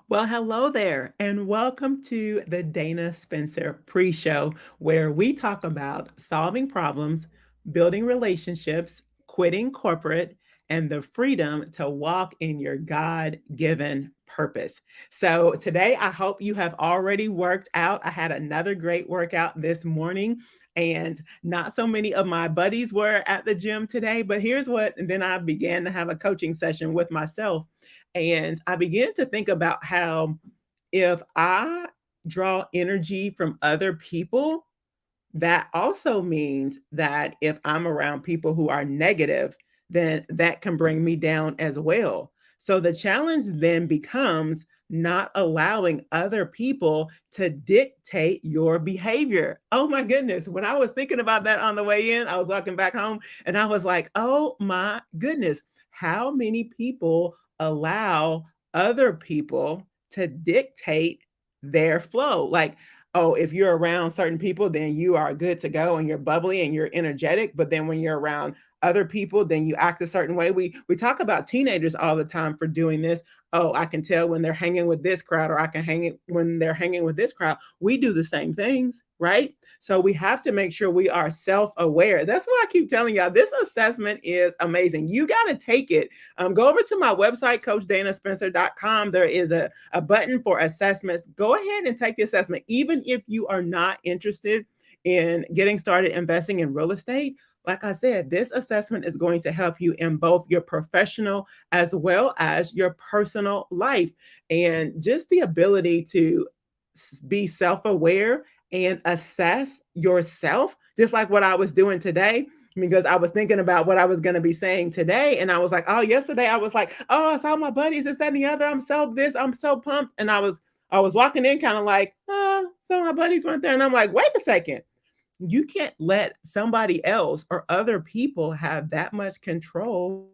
Well, hello there, and welcome to the Dana Spencer pre show, where we talk about solving problems, building relationships, quitting corporate, and the freedom to walk in your God given purpose. So, today I hope you have already worked out. I had another great workout this morning. And not so many of my buddies were at the gym today, but here's what, and then I began to have a coaching session with myself. And I began to think about how if I draw energy from other people, that also means that if I'm around people who are negative, then that can bring me down as well. So the challenge then becomes not allowing other people to dictate your behavior. Oh my goodness. When I was thinking about that on the way in, I was walking back home and I was like, oh my goodness, how many people allow other people to dictate their flow? Like, oh, if you're around certain people, then you are good to go and you're bubbly and you're energetic. But then when you're around other people, then you act a certain way. We talk about teenagers all the time for doing this. Oh, I can tell when they're hanging with this crowd, or I can hang it when they're hanging with this crowd. We do the same things, right? So we have to make sure we are self-aware. That's why I keep telling y'all this assessment is amazing. You got to take it. Go over to my website, coachdanaspencer.com. There is a button for assessments. Go ahead and take the assessment. Even if you are not interested in getting started investing in real estate, like I said, this assessment is going to help you in both your professional as well as your personal life. And just the ability to be self aware and assess yourself, just like what I was doing today. Because I was thinking about what I was going to be saying today. And I was like, oh, yesterday I was like, oh, I saw my buddies, this, that, and the other. I'm so pumped. And I was walking in kind of like, oh, so my buddies weren't there. And I'm like, wait a second. You can't let somebody else or other people have that much control,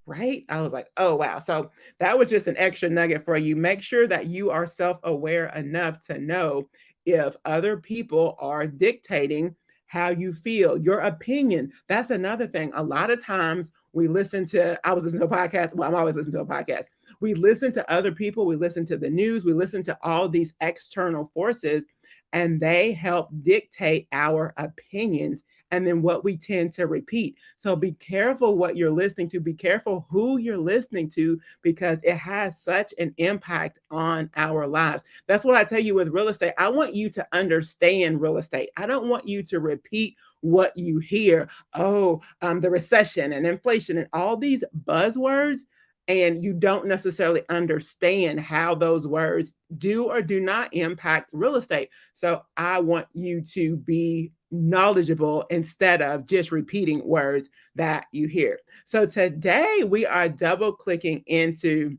right? I was like, oh, wow. So that was just an extra nugget for you. Make sure that you are self aware enough to know if other people are dictating how you feel, your opinion. That's another thing. A lot of times I was listening to a podcast. Well, I'm always listening to a podcast. We listen to other people, we listen to the news, we listen to all these external forces, and they help dictate our opinions and then what we tend to repeat. So be careful what you're listening to, be careful who you're listening to, because it has such an impact on our lives. That's what I tell you with real estate. I want you to understand real estate. I don't want you to repeat what you hear. Oh, the recession and inflation and all these buzzwords, and you don't necessarily understand how those words do or do not impact real estate. So I want you to be knowledgeable instead of just repeating words that you hear. So today we are double clicking into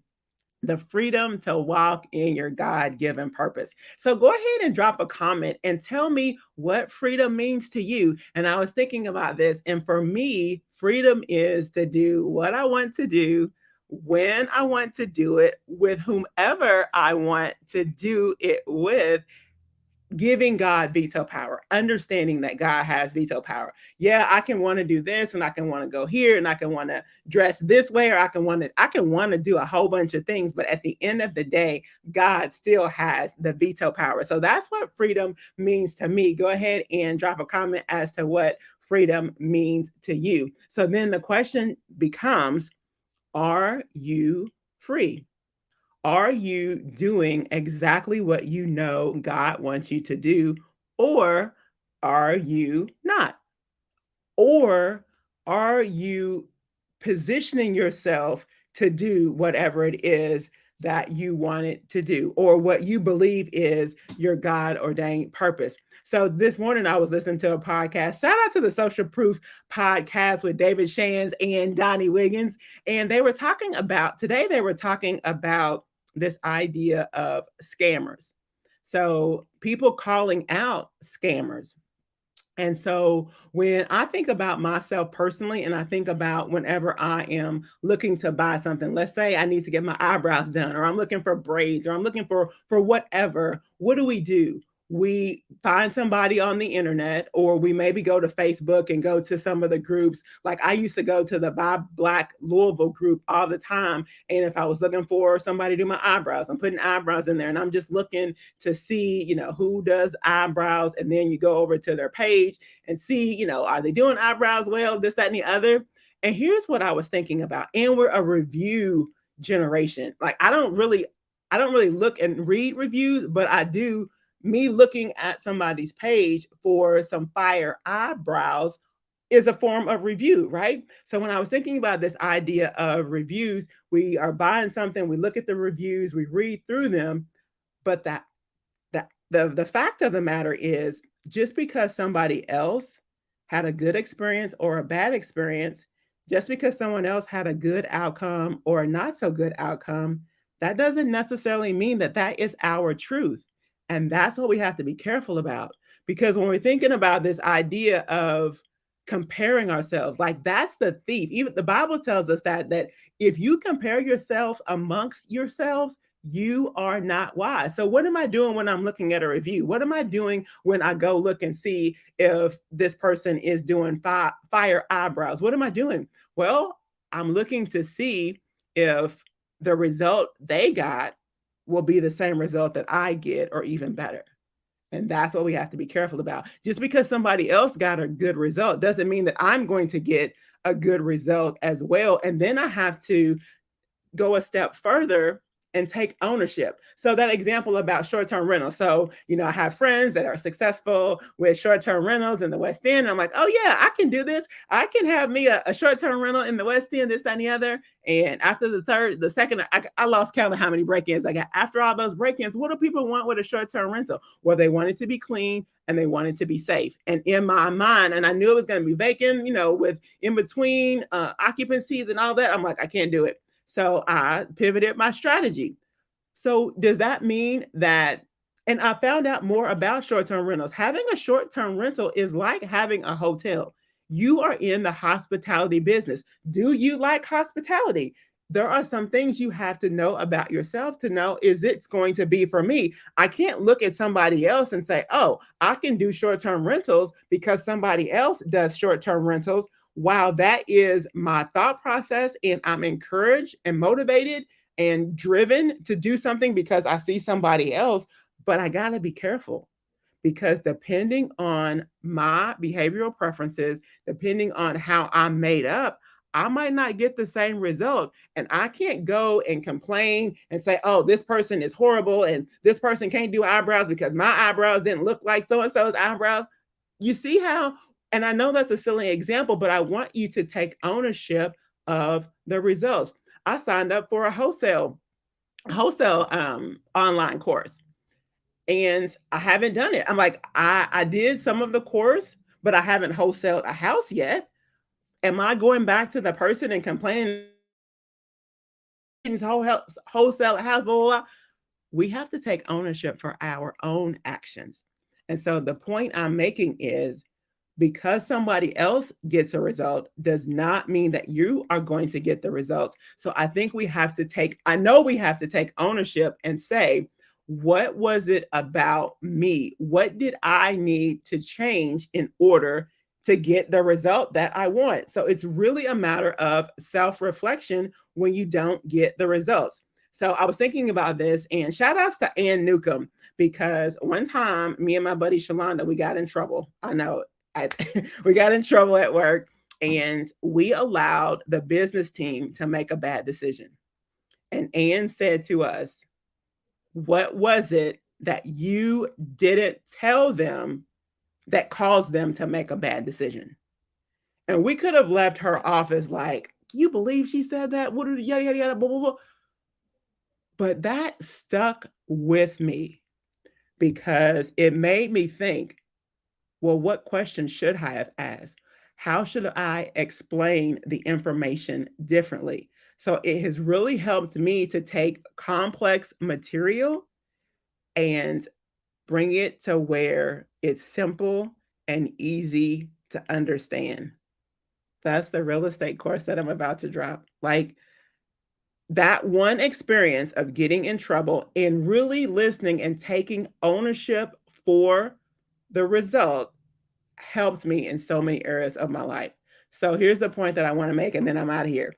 the freedom to walk in your God given purpose. So go ahead and drop a comment and tell me what freedom means to you. And I was thinking about this. And for me, freedom is to do what I want to do, when I want to do it, with whomever I want to do it with, giving God veto power, understanding that God has veto power. Yeah, I can want to do this and I can want to go here and I can want to dress this way, or I can want to do a whole bunch of things, but at the end of the day, God still has the veto power. So that's what freedom means to me. Go ahead and drop a comment as to what freedom means to you. So then the question becomes, are you free? Are you doing exactly what you know God wants you to do, or are you not? Or are you positioning yourself to do whatever it is that you want it to do, or what you believe is your God ordained purpose? So this morning I was listening to a podcast. Shout out to the Social Proof podcast with David Shands and Donnie Wiggins. And they were talking about this idea of scammers. So people calling out scammers. And so when I think about myself personally, and I think about whenever I am looking to buy something, let's say I need to get my eyebrows done, or I'm looking for braids, or I'm looking for whatever, what do? we find somebody on the internet, or we maybe go to Facebook and go to some of the groups. Like I used to go to the Buy Black Louisville group all the time. And if I was looking for somebody to do my eyebrows, I'm putting eyebrows in there and I'm just looking to see, who does eyebrows. And then you go over to their page and see, are they doing eyebrows well, this, that, and the other. And here's what I was thinking about. And we're a review generation. Like I don't really look and read reviews, but I do. Me looking at somebody's page for some fire eyebrows is a form of review, right? So when I was thinking about this idea of reviews, we are buying something, we look at the reviews, we read through them, but the fact of the matter is, just because somebody else had a good experience or a bad experience, just because someone else had a good outcome or a not so good outcome, that doesn't necessarily mean that that is our truth. And that's what we have to be careful about. Because when we're thinking about this idea of comparing ourselves, like that's the thief. Even the Bible tells us that if you compare yourself amongst yourselves, you are not wise. So what am I doing when I'm looking at a review? What am I doing when I go look and see if this person is doing fire eyebrows? What am I doing? Well, I'm looking to see if the result they got will be the same result that I get or even better. And that's what we have to be careful about. Just because somebody else got a good result doesn't mean that I'm going to get a good result as well. And then I have to go a step further and take ownership. So that example about short-term rentals. So, I have friends that are successful with short-term rentals in the West End. I'm like, oh yeah, I can do this. I can have me a short-term rental in the West End, this, that, and the other. And after the second, I lost count of how many break-ins I got. After all those break-ins, what do people want with a short-term rental? Well, they want it to be clean and they want it to be safe. And in my mind, and I knew it was going to be vacant, with in between occupancies and all that, I'm like, I can't do it. So I pivoted my strategy. So does that mean that, and I found out more about short-term rentals. Having a short-term rental is like having a hotel. You are in the hospitality business. Do you like hospitality? There are some things you have to know about yourself to know, is it going to be for me? I can't look at somebody else and say, oh, I can do short-term rentals because somebody else does short-term rentals. While that is my thought process and I'm encouraged and motivated and driven to do something because I see somebody else, but I got to be careful, because depending on my behavioral preferences, depending on how I'm made up, I might not get the same result. And I can't go and complain and say, oh, this person is horrible and this person can't do eyebrows because my eyebrows didn't look like so and so's eyebrows. You see how, and I know that's a silly example, but I want you to take ownership of the results. I signed up for a wholesale online course, and I haven't done it. I'm like, I did some of the course, but I haven't wholesaled a house yet. Am I going back to the person and complaining wholesale a house, blah, blah, blah? We have to take ownership for our own actions. And so the point I'm making is, because somebody else gets a result does not mean that you are going to get the results. So I think we have to take ownership and say, what was it about me? What did I need to change in order to get the result that I want? So it's really a matter of self-reflection when you don't get the results. So I was thinking about this, and shout outs to Ann Newcomb, because one time me and my buddy Shalonda, we got in trouble. I know we got in trouble at work, and we allowed the business team to make a bad decision. And Ann said to us, what was it that you didn't tell them that caused them to make a bad decision? And we could have left her office like, you believe she said that? What, yada, yada, yada, blah, blah, blah. But that stuck with me because it made me think, well, what question should I have asked? How should I explain the information differently? So it has really helped me to take complex material and bring it to where it's simple and easy to understand. That's the real estate course that I'm about to drop. Like, that one experience of getting in trouble and really listening and taking ownership for the result helps me in so many areas of my life. So here's the point that I want to make, and then I'm out of here.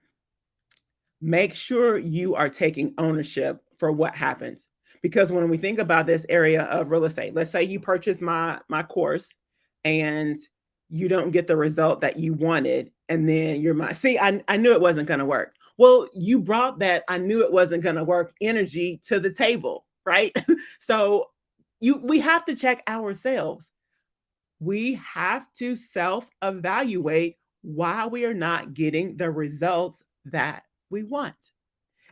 Make sure you are taking ownership for what happens. Because when we think about this area of real estate, let's say you purchase my course and you don't get the result that you wanted, and then you're my see, I knew it wasn't going to work. Well, you brought that I knew it wasn't going to work energy to the table, right? So we have to check ourselves. We have to self-evaluate why we are not getting the results that we want.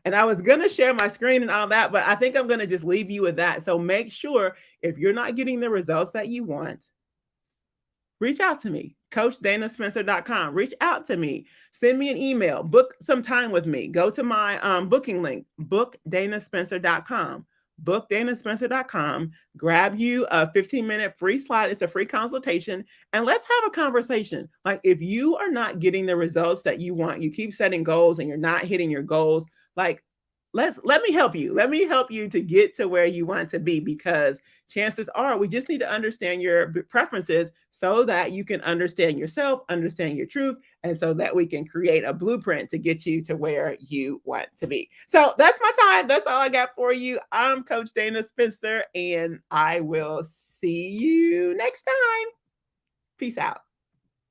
And I was going to share my screen and all that, but I think I'm going to just leave you with that. So make sure if you're not getting the results that you want, reach out to me, coachdanaspencer.com. Reach out to me. Send me an email. Book some time with me. Go to my booking link, bookdanaspencer.com. Bookdanaspencer.com. Grab you a 15-minute free slot. It's a free consultation. And let's have a conversation. Like, if you are not getting the results that you want, you keep setting goals and you're not hitting your goals, like, let me help you. Let me help you to get to where you want to be, because chances are we just need to understand your preferences so that you can understand yourself, understand your truth, and so that we can create a blueprint to get you to where you want to be. So that's my time. That's all I got for you. I'm Coach Dana Spencer, and I will see you next time. Peace out.